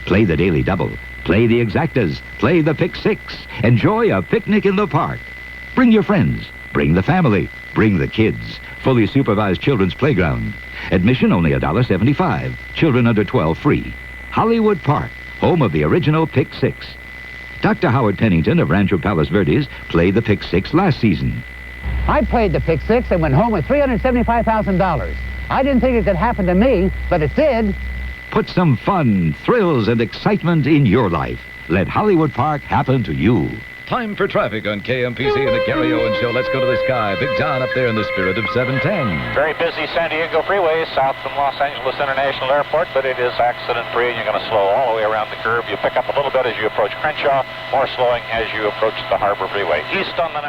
S13: Play the Daily Double. Play the Exactas. Play the Pick 6. Enjoy a picnic in the park. Bring your friends. Bring the family. Bring the kids. Fully supervised children's playground. Admission only $1.75. Children under 12 free. Hollywood Park, home of the original Pick 6. Dr. Howard Pennington of Rancho Palos Verdes played the Pick 6 last season.
S14: I played the Pick 6 and went home with $375,000. I didn't think it could happen to me, but it did.
S13: Put some fun, thrills, and excitement in your life. Let Hollywood Park happen to you.
S2: Time for traffic on KMPC and the Gary Owens Show. Let's go to the sky. Big John up there in the spirit of 710.
S8: Very busy San Diego freeway south from Los Angeles International Airport, but it is accident-free, and you're going to slow all the way around the curve. You pick up a little bit as you approach Crenshaw, more slowing as you approach the Harbor Freeway. East on the